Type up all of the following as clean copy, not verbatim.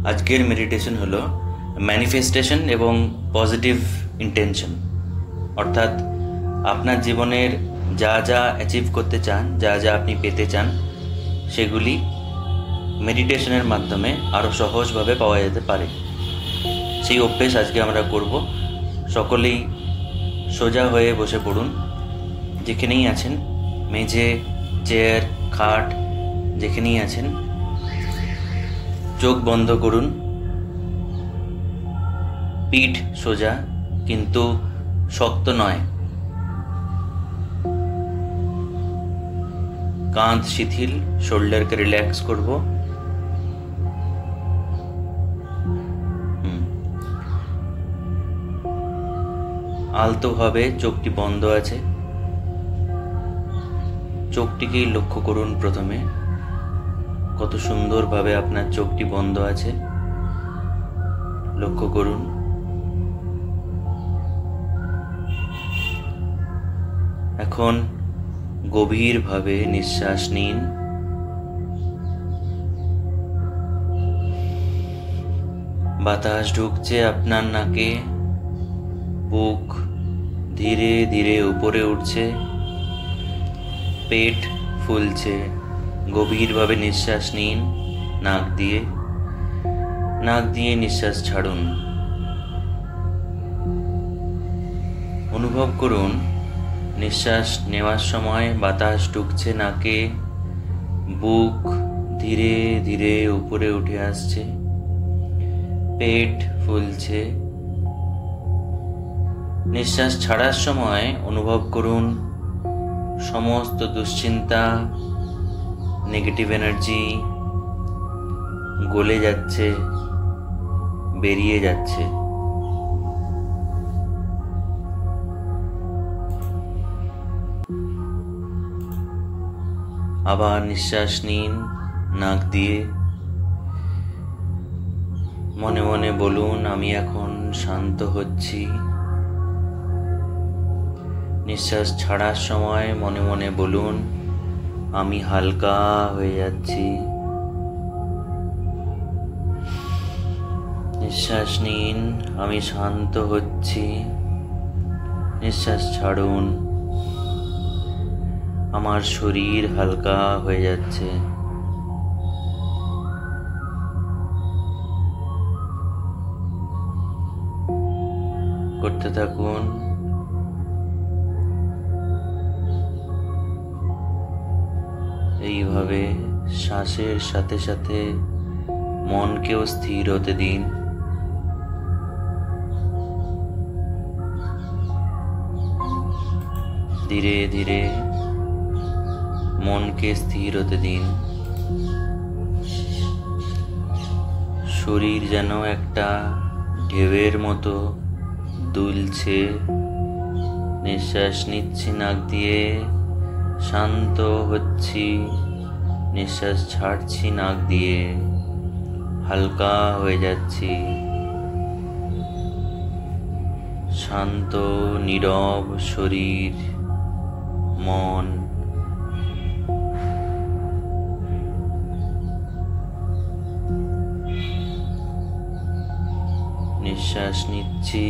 আজকের মেডিটেশন হলো ম্যানিফেস্টেশন এবং পজিটিভ ইন্টেনশন। অর্থাৎ আপনার জীবনের যা যা অ্যাচিভ করতে চান, যা যা আপনি পেতে চান, সেগুলি মেডিটেশনের মাধ্যমে আরও সহজভাবে পাওয়া যেতে পারে। সেই অভ্যেস আজকে আমরা করব। সকলেই সোজা হয়ে বসে পড়ুন, যেখানেই আছেন, মেঝে, চেয়ার, খাট, যেখানেই আছেন। চোখ বন্ধ করুন, পিঠ সোজা কিন্তু শক্ত নয়, কাঁধ শিথিল, শোল্ডারকে রিল্যাক্স করব। আলতোভাবে চোখটি বন্ধ আছে, চোখটিকেই লক্ষ্য করুন। প্রথমে কত সুন্দরভাবে আপনার চোখটি বন্ধ আছে, লক্ষ্য করুন। এখন গভীরভাবে নিঃশ্বাস নিন। বাতাস ঢুকছে আপনার নাকে, বুক ধীরে ধীরে উপরে উঠছে, পেট ফুলছে। গভীরভাবে নিঃশ্বাস নিন নাক দিয়ে, নাক দিয়ে নিঃশ্বাস ছাড়ুন। অনুভব করুন নিঃশ্বাস নেওয়ার সময় বাতাস ঢুকছে নাকে, বুক ধীরে ধীরে উপরে উঠে আসছে, পেট ফুলছে। নিঃশ্বাস ছাড়ার সময় অনুভব করুন সমস্ত দুশ্চিন্তা, নেগেটিভ এনার্জি গলে যাচ্ছে, বেরিয়ে যাচ্ছে। আবার নিঃশ্বাস নিন নাক দিয়ে, মনে মনে বলুন আমি এখন শান্ত হচ্ছি। নিঃশ্বাস ছাড়ার সময় মনে মনে বলুন আমি হালকা হয়ে যাচ্ছি। নিঃশ্বাস নিন আমি শান্ত হচ্ছি। নিঃশ্বাস ছাড়ুন আমার শরীর হালকা হয়ে যাচ্ছে। করতে থাকুন। এইভাবে শ্বাসের সাথে সাথে মনকেও স্থির হতে দিন। ধীরে ধীরে মনকে স্থির হতে দিন। শরীর যেন একটা ঢেউয়ের মতো দুলছে। নিঃশ্বাস নিচ্ছি নাক দিয়ে, শান্ত হচ্ছি। নিঃশ্বাস ছাড়ছি নাক দিয়ে, হালকা হয়ে যাচ্ছি। শান্ত নীরব শরীর, মন। নিঃশ্বাস নিচ্ছি,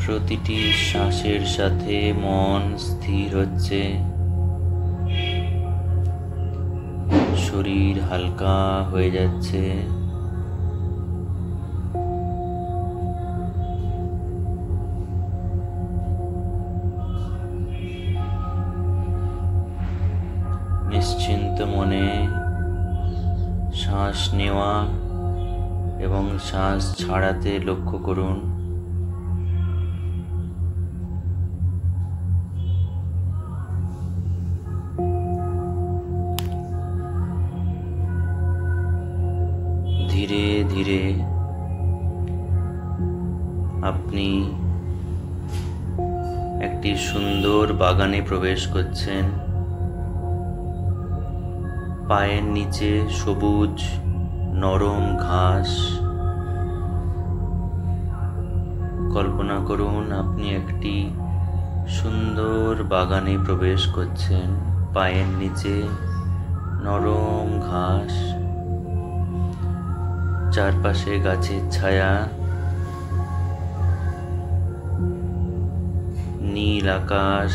প্রতিটি শ্বাসের সাথে মন স্থির হচ্ছে, শরীর হালকা হয়ে যাচ্ছে। নিশ্চিন্ত মনে শ্বাস নেওয়া এবং শ্বাস ছাড়াতে লক্ষ্য করুন। ধীরে ধীরে আপনি একটি সুন্দর বাগানে প্রবেশ করছেন। পায়ের নিচে সবুজ নরম ঘাস। কল্পনা করুন আপনি একটি সুন্দর বাগানে প্রবেশ করছেন। পায়ের নিচে নরম ঘাস, চারপাশে গাছের ছায়া, নীল আকাশ,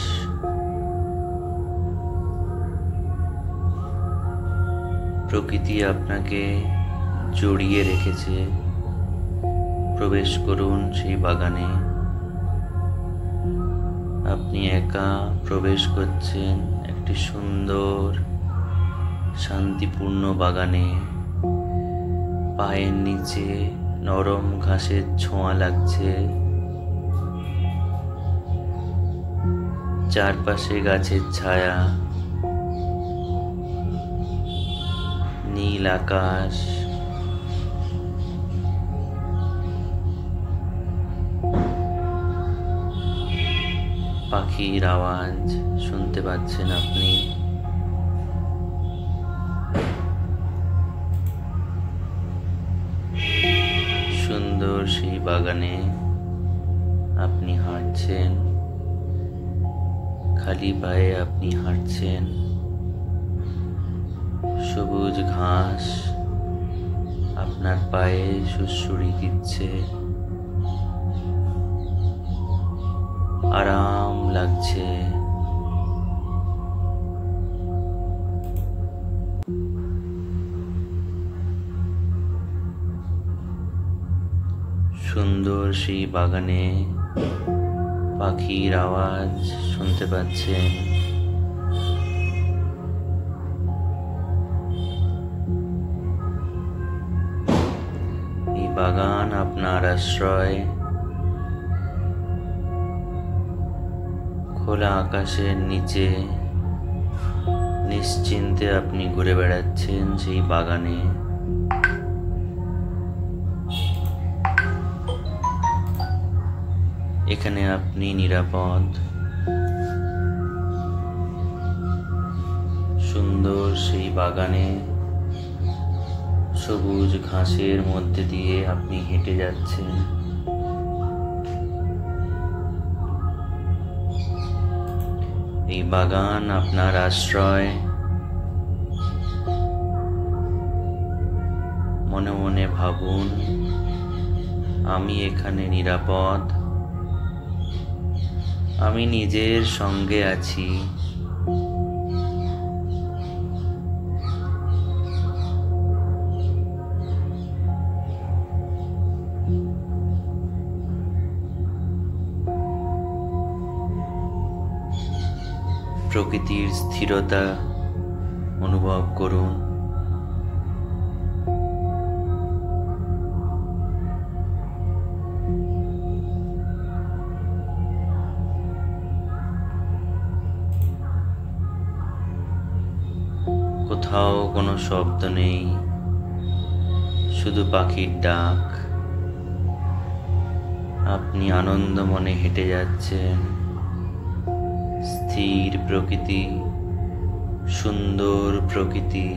প্রকৃতি আপনাকে জড়িয়ে রেখেছে। প্রবেশ করুন সেই বাগানে। আপনি একা প্রবেশ করছেন একটি সুন্দর শান্তিপূর্ণ বাগানে। পায়ের নিচে নরম ঘাসের ছোঁয়া লাগছে। চারপাশে গাছের ছায়া, নীল আকাশ, পাখির আওয়াজ শুনতে পাচ্ছেন আপনি। সুন্দর সেই বাগানে আপনি হাঁটছেন, খালি পায়ে আপনি হাঁটছেন। সবুজ ঘাস আপনার পায়ে সুড়সুড়ি দিচ্ছে, আরাম লাগছে। সুন্দর সেই বাগানে পাখির আওয়াজ শুনতে পাচ্ছেন। এই বাগান আপনার আশ্রয়। খোলা আকাশের নিচে নিশ্চিন্তে আপনি ঘুরে বেড়াচ্ছেন সেই বাগানে। এখানে আপনি নিরাপদ। সুন্দর সেই বাগানে সবুজ ঘাসের মধ্যে দিয়ে আপনি হেঁটে যাচ্ছেন। এই বাগান আপনার আশ্রয়। মনে মনে ভাবুন, আমি এখানে নিরাপদ, আমি নিজের সঙ্গে আছি। প্রকৃতির স্থিরতা অনুভব করুন। কোথাও কোনো শব্দ নেই, শুধু পাখির ডাক। আপনি আনন্দ মনে হেঁটে যাচ্ছেন। স্থির প্রকৃতি, সুন্দর প্রকৃতি,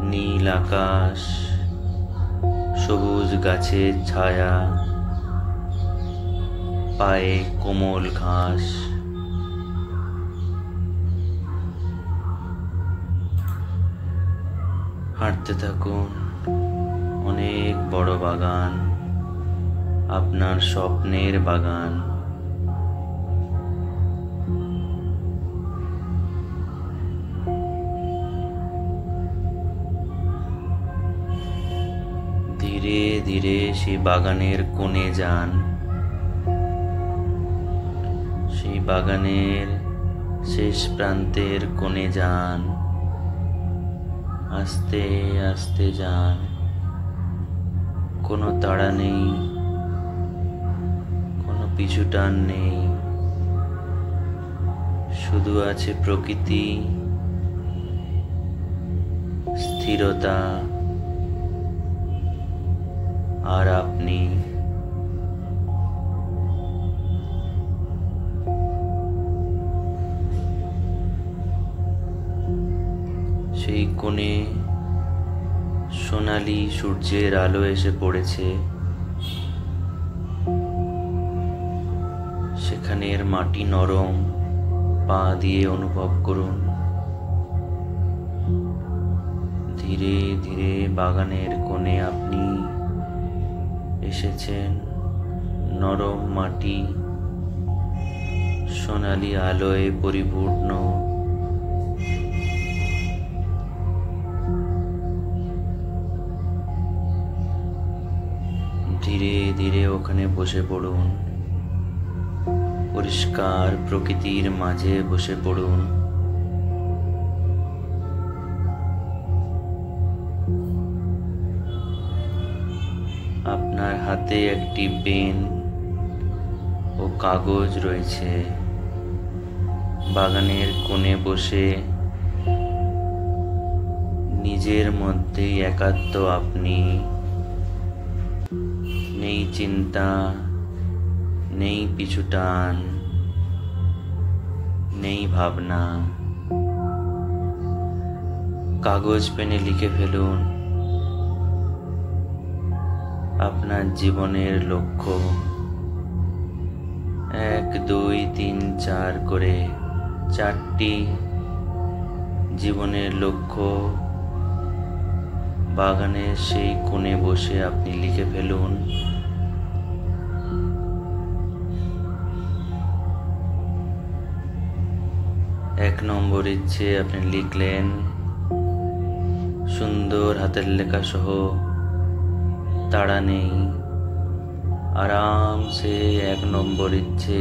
নীল আকাশ, সবুজ গাছের ছায়া, পায়ে কোমল ঘাস। হাঁটতে থাকুন। অনেক বড় বাগান, আপনার স্বপ্নের বাগান। ধীরে ধীরে সেই বাগানের কোণে যান। সেই বাগানের শেষ প্রান্তের কোণে যান। আস্তে আস্তে যান। কোনো তাড়া নেই, কোনো পিছুটান নেই। শুধু আছে প্রকৃতি, স্থিরতা আর আপনি। সেই কোণে সোনালি সূর্যের আলো এসে পড়েছে। সেখানের মাটি নরম, পা দিয়ে অনুভব করুন। ধীরে ধীরে ধীরে বাগানের কোণে আপনি এসেছেন। নরম মাটি সোনালি আলোয় পরিপূর্ণ। ধীরে ধীরে ওখানে বসে পড়ুন। পরিষ্কার প্রকৃতির মাঝে বসে পড়ুন। আপনার হাতে একটি পেন ও কাগজ রয়েছে। বাগানের কোণে বসে নিজের মধ্যেই একাত্ম আপনি। নেই চিন্তা, নেই পিছু টান, নেই ভাবনা। কাগজ পেনে লিখে ফেলুন আপনার জীবনের লক্ষ্য। 1, 2, 3, 4 করে 4টি জীবনের লক্ষ্য বাগানের সেই কোণে বসে আপনি লিখে ফেলুন। এক নম্বর ইচ্ছে আপনি লিখলেন, সুন্দর হাতের লেখা সহ, তাড়া নেই, আরাম সে 1 নম্বর ইচ্ছে।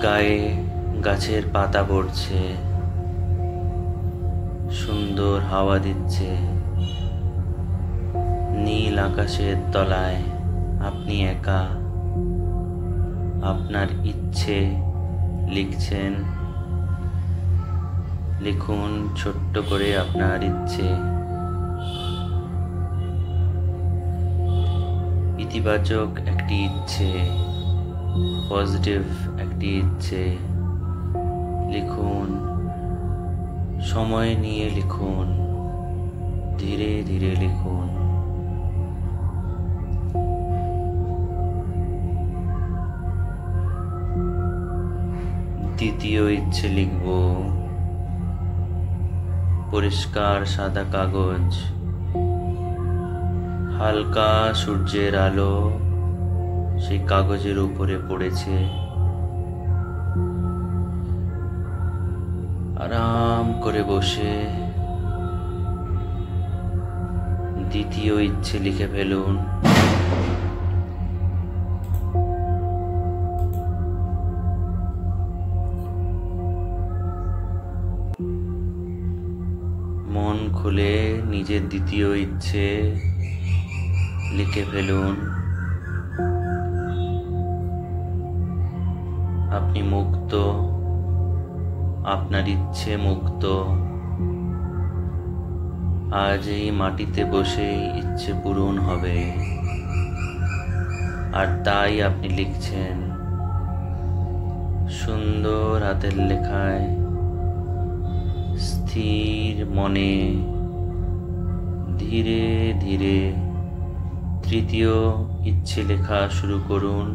গায়ে গাছের পাতা পড়ছে, সুন্দর হাওয়া দিচ্ছে। নীল আকাশের তলায় আপনি একা আপনার ইচ্ছে লিখছেন। লিখুন ছোট্ট করে আপনার ইচ্ছে। ইতিবাচক একটি ইচ্ছে, পজিটিভ একটি ইচ্ছে লিখুন। সময় নিয়ে লিখুন, ধীরে ধীরে লিখুন। দ্বিতীয় ইচ্ছে লিখব, পরিষ্কার সাদা কাগজ, হালকা সূর্যের আলো সেই কাগজের উপরে পড়েছে। আরাম করে বসে দ্বিতীয় ইচ্ছে লিখে ফেলুন। মন খুলে নিজের দ্বিতীয় ইচ্ছে লিখে ফেলুন। আপনি মুক্ত, আপনার ইচ্ছে মুক্ত। আজ এই মাটিতে বসেই ইচ্ছে পূরণ হবে, আর তাই আপনি লিখছেন। সুন্দর হাতের লেখায় স্থির মনে ধীরে ধীরে তৃতীয় ইচ্ছে লেখা শুরু করুন।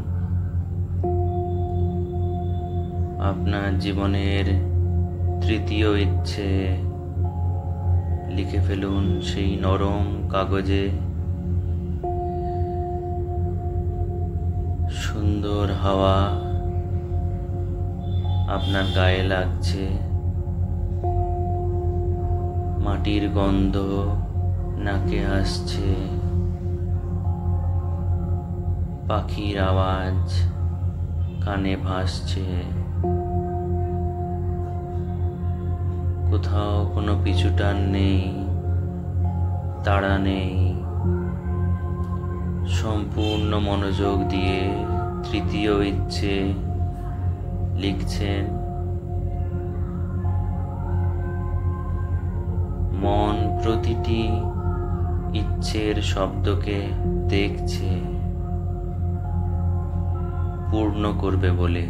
আপনার জীবনের তৃতীয় ইচ্ছে লিখে ফেলুন সেই নরম কাগজে। সুন্দর হাওয়া আপনার গায়ে লাগছে, মাটির গন্ধ নাকে আসছে, পাখির আওয়াজ কানে ভাসছে। কোথাও কোনো পিছুটান নেই, তাড়া নেই। সম্পূর্ণ মনোযোগ দিয়ে তৃতীয় ইচ্ছে লিখছেন। মন প্রতিটি ইচ্ছের শব্দকে দেখছে পূর্ণ করবে বলে।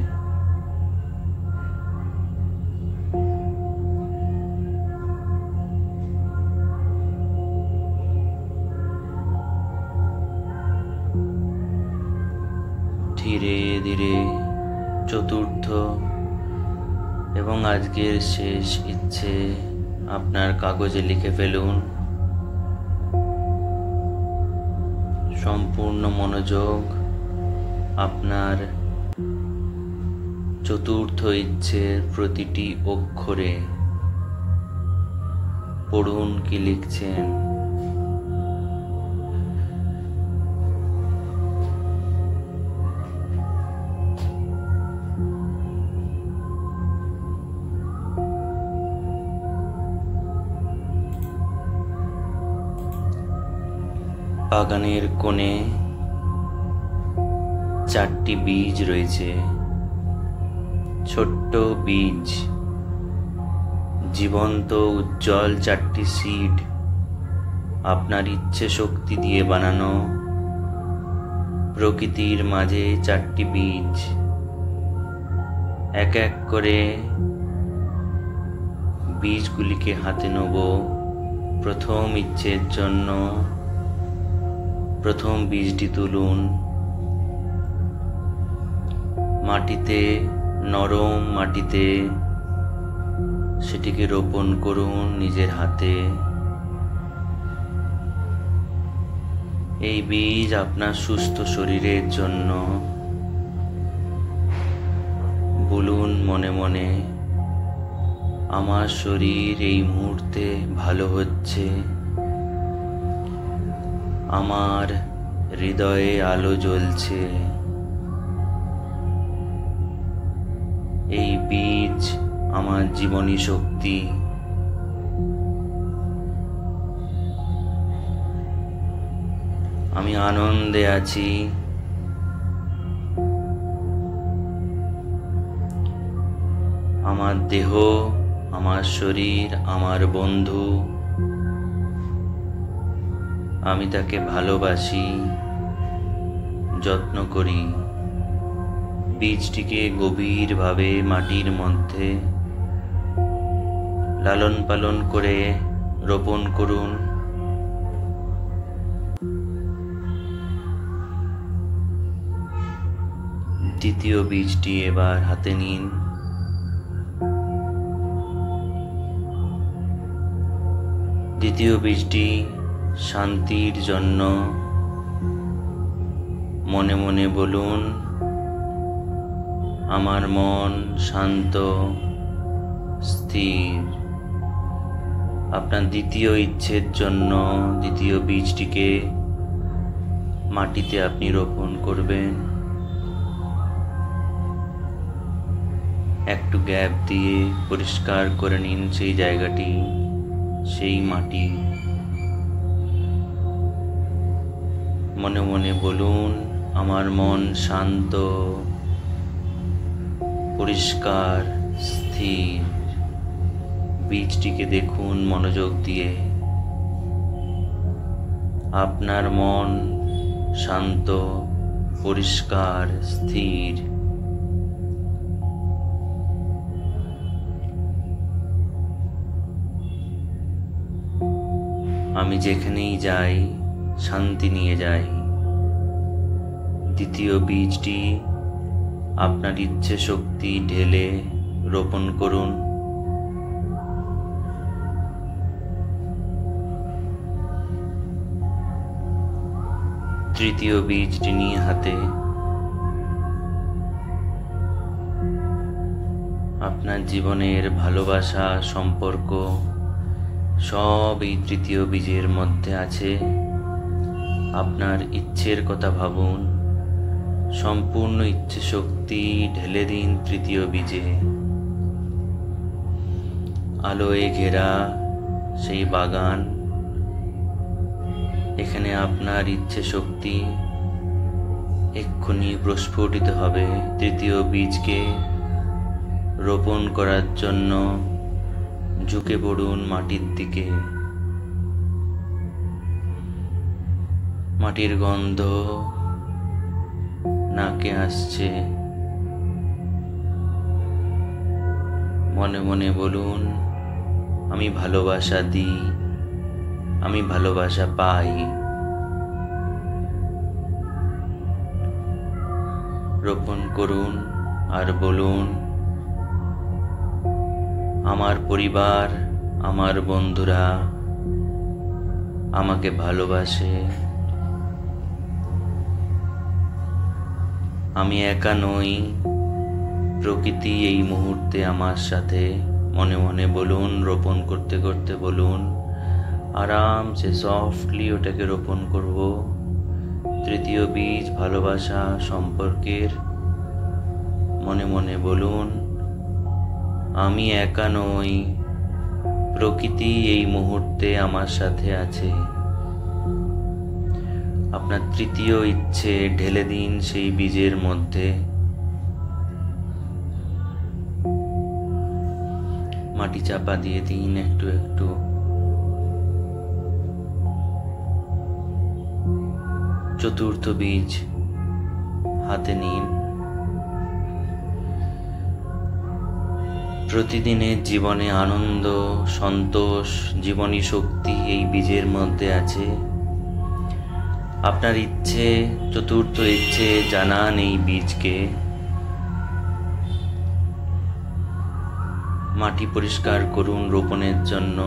ধীরে ধীরে চতুর্থ এবং আজকের শেষ ইচ্ছে আপনার কাগজে লিখে ফেলুন। সম্পূর্ণ মনোযোগ আপনার চতুর্থ ইচ্ছের প্রতিটি অক্ষরে। পড়ুন কি লিখছেন। বাগানের কোণে 4টি বীজ রয়েছে, ছোট্ট বীজ, জীবন্ত উজ্জ্বল 4টি সিড, আপনার ইচ্ছে শক্তি দিয়ে বানানো প্রকৃতির মাঝে 4টি বীজ। এক এক করে বীজগুলিকে হাতে নেব। প্রথম ইচ্ছের জন্য প্রথম বীজটি তুলুন। মাটিতে, নরম মাটিতে সেটিকে রোপণ করুন নিজের হাতে। এই বীজ আপনার সুস্থ শরীরের জন্য। বলুন মনে মনে, আমার শরীর এই মুহূর্তে ভালো হচ্ছে, আমার হৃদয়ে আলো জ্বলছে। এই বীজ আমার জীবনী শক্তি। আমি আনন্দে আছি। আমার দেহ, আমার শরীর, আমার বন্ধু, আমি তাকে ভালোবাসি, যত্ন করি। বীজটিকে গভীরভাবে মাটির মধ্যে লালন পালন করে রোপণ করুন। দ্বিতীয় বীজটি এবার হাতে নিন। দ্বিতীয় বীজটি শান্তির জন্য। মনে মনে বলুন, আমার মন শান্ত, স্থির। আপনার দ্বিতীয় ইচ্ছের জন্য দ্বিতীয় বীজটিকে মাটিতে আপনি রোপণ করবেন। একটু গ্যাপ দিয়ে পরিষ্কার করে নিন সেই জায়গাটি, সেই মাটি। মনে মনে বলুন, আমার মন শান্ত, পরিষ্কার, স্থির। বীজটিকে দেখুন মনোযোগ দিয়ে। আপনার মন শান্ত, পরিষ্কার, স্থির। আমি যেখানেই যাই শান্তি নিয়ে যাই। দ্বিতীয় বীজটি আপনার ইচ্ছে শক্তি ঢেলে রোপণ করুন। তৃতীয় বীজটি নিয়ে হাতে আপনার জীবনের ভালোবাসা, সম্পর্ক সব এই তৃতীয় বীজের মধ্যে আছে। আপনার ইচ্ছের কথা ভাবুন, সম্পূর্ণ ইচ্ছে শক্তি ঢেলে দিন তৃতীয় বীজে। আলোয় ঘেরা সেই বাগান, এখানে আপনার ইচ্ছে শক্তি এক্ষুনি প্রস্ফুটিত হবে। তৃতীয় বীজকে রোপণ করার জন্য ঝুঁকে পড়ুন মাটির দিকে। মাটির গন্ধ নাকে আসছে। মনে মনে বলুন, আমি ভালোবাসা দিই, আমি ভালোবাসা পাই। রোপণ করুন আর বলুন, আমার পরিবার, আমার বন্ধুরা আমাকে ভালোবাসে। আমি একা নই, প্রকৃতি এই মুহূর্তে আমার সাথে। মনে মনে বলুন, রোপণ করতে করতে বলুন, আরামসে সফটলি ওটাকে রোপণ করব। তৃতীয় বীজ ভালোবাসা সম্পর্কের। মনে মনে বলুন, আমি একা নই, প্রকৃতি এই মুহূর্তে আমার সাথে আছে। আপনার তৃতীয় ইচ্ছে ঢেলে দিন সেই বীজের মধ্যে। মাটি চাপা দিয়ে দিন একটু একটু। চতুর্থ বীজ হাতে নিন। প্রতিদিনের জীবনে আনন্দ, সন্তোষ, জীবনী শক্তি এই বীজের মধ্যে আছে। আপনার ইচ্ছে, চতুর্থ ইচ্ছে জানান এই বীজকে। মাটি পরিষ্কার করুন রোপণের জন্য।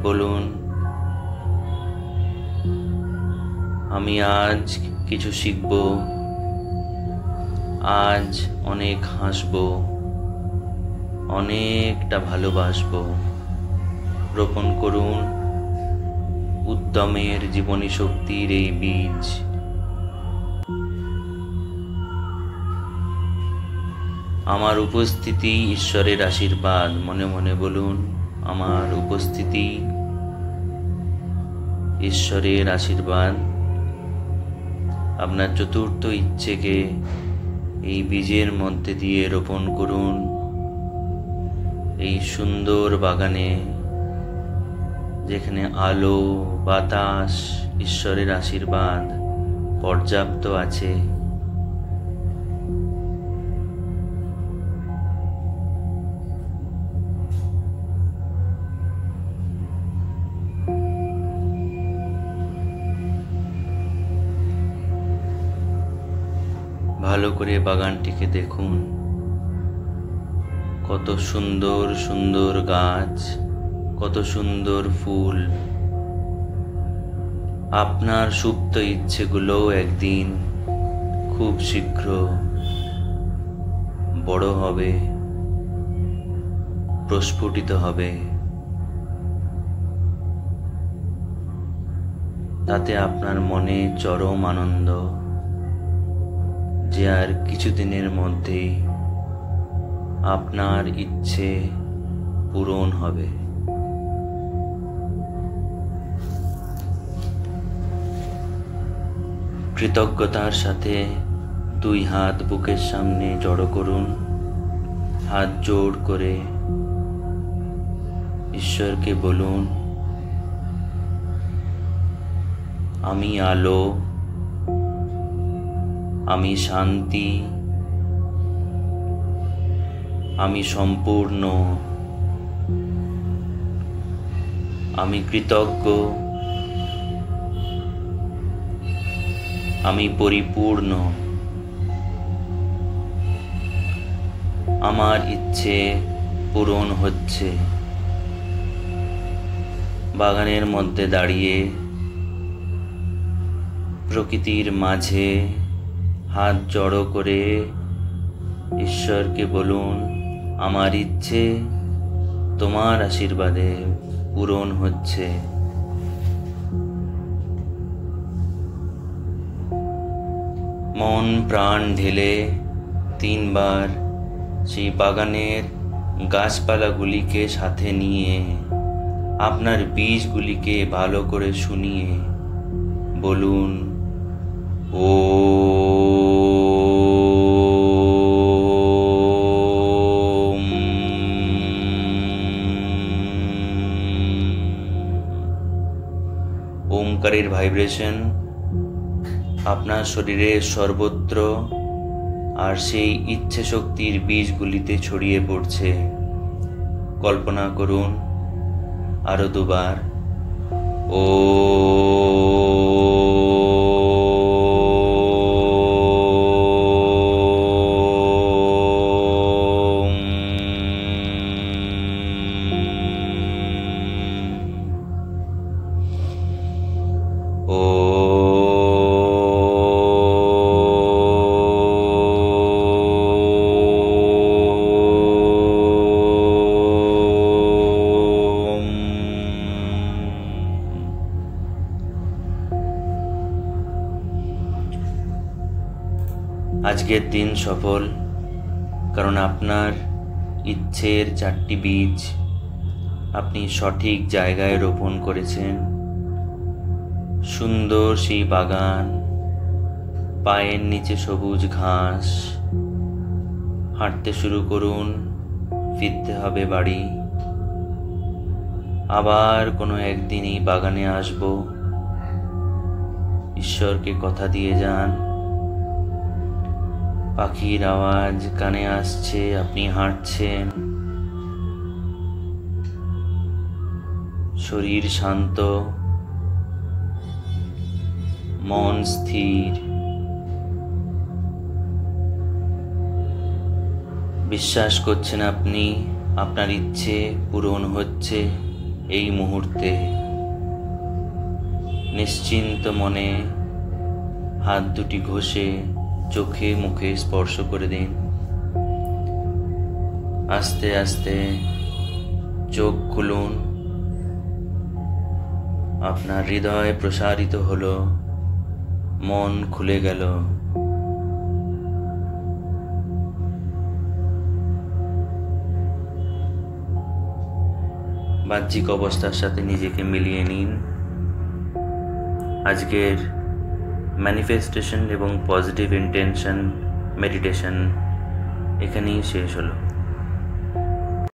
বলুন, আমি আজ কিছু শিখব, আজ অনেক হাসব, অনেকটা ভালোবাসবো। রোপণ করুন উদ্যমের, জীবনী শক্তির এই বীজ। আমার উপস্থিতি ঈশ্বরের আশীর্বাদ। মনে মনে বলুন, আমার উপস্থিতি ঈশ্বরের আশীর্বাদ। আপনার চতুর্থ ইচ্ছেকে এই বীজের মধ্যে দিয়ে রোপণ করুন এই সুন্দর বাগানে, যেখানে আলো, বাতাস, ঈশ্বরের আশীর্বাদ পর্যাপ্ত আছে। ভালো করে বাগানটিকে দেখুন, কত সুন্দর সুন্দর গাছ, কত সুন্দর ফুল। আপনার সুপ্ত ইচ্ছেগুলো একদিন খুব শীঘ্র বড় হবে, প্রস্ফুটিত হবে। তাতে আপনার মনে চরম আনন্দ যে আর কিছুদিনের মধ্যেই আপনার ইচ্ছে পূরণ হবে। কৃতজ্ঞতার সাথে দুই হাত বুকের সামনে জড়ো করুন। হাত জোড় করে ঈশ্বরকে বলুন, আমি আলো, আমি শান্তি, আমি সম্পূর্ণ, আমি কৃতজ্ঞ, আমি পরিপূর্ণ। আমার ইচ্ছে পূরণ হচ্ছে। বাগানের মধ্যে দাঁড়িয়ে প্রকৃতির মাঝে হাত জড়ো করে ঈশ্বরকে বলুন, আমার ইচ্ছে তোমার আশীর্বাদে পূরণ হচ্ছে। মন প্রাণ ঢেলে 3 বার সেই বাগানের গাছপালাগুলিকে সাথে নিয়ে আপনার বীজগুলিকে ভালো করে শুনিয়ে বলুন, ও ওমকারের ভাইব্রেশন আপনার শরীরের সর্বত্র আর সেই ইচ্ছে শক্তির বীজগুলিতে ছড়িয়ে পড়ছে। কল্পনা করুন আরো 2 বার, ও আজকের দিন সফল, কারণ আপনার ইচ্ছের 4টি বীজ আপনি সঠিক জায়গায় রোপণ করেছেন। সুন্দর সেই বাগান, পায়ের নিচে সবুজ ঘাস। হাঁটতে শুরু করুন, ফিরতে হবে বাড়ি। আবার কোনো একদিন এই বাগানে আসব। ঈশ্বরকে কথা দিয়ে যান। পাখির আওয়াজ কানে আসছে, আপনি হাঁটছেন। শরীর শান্ত, মন স্থির। বিশ্বাস করছেন আপনি আপনার ইচ্ছে পূরণ হচ্ছে এই মুহূর্তে। নিশ্চিন্ত মনে হাত দুটি ঘষে চোখে মুখে স্পর্শ করে দিন। আস্তে আস্তে চোখ খুলুন। আপনার হৃদয় প্রসারিত হলো, মন খুলে গেল। বাহ্যিক অবস্থার সাথে নিজেকে মিলিয়ে নিন। আজকের ম্যানিফেস্টেশন এবং পজিটিভ ইন্টেনশন মেডিটেশন এখানেই শেষ হলো।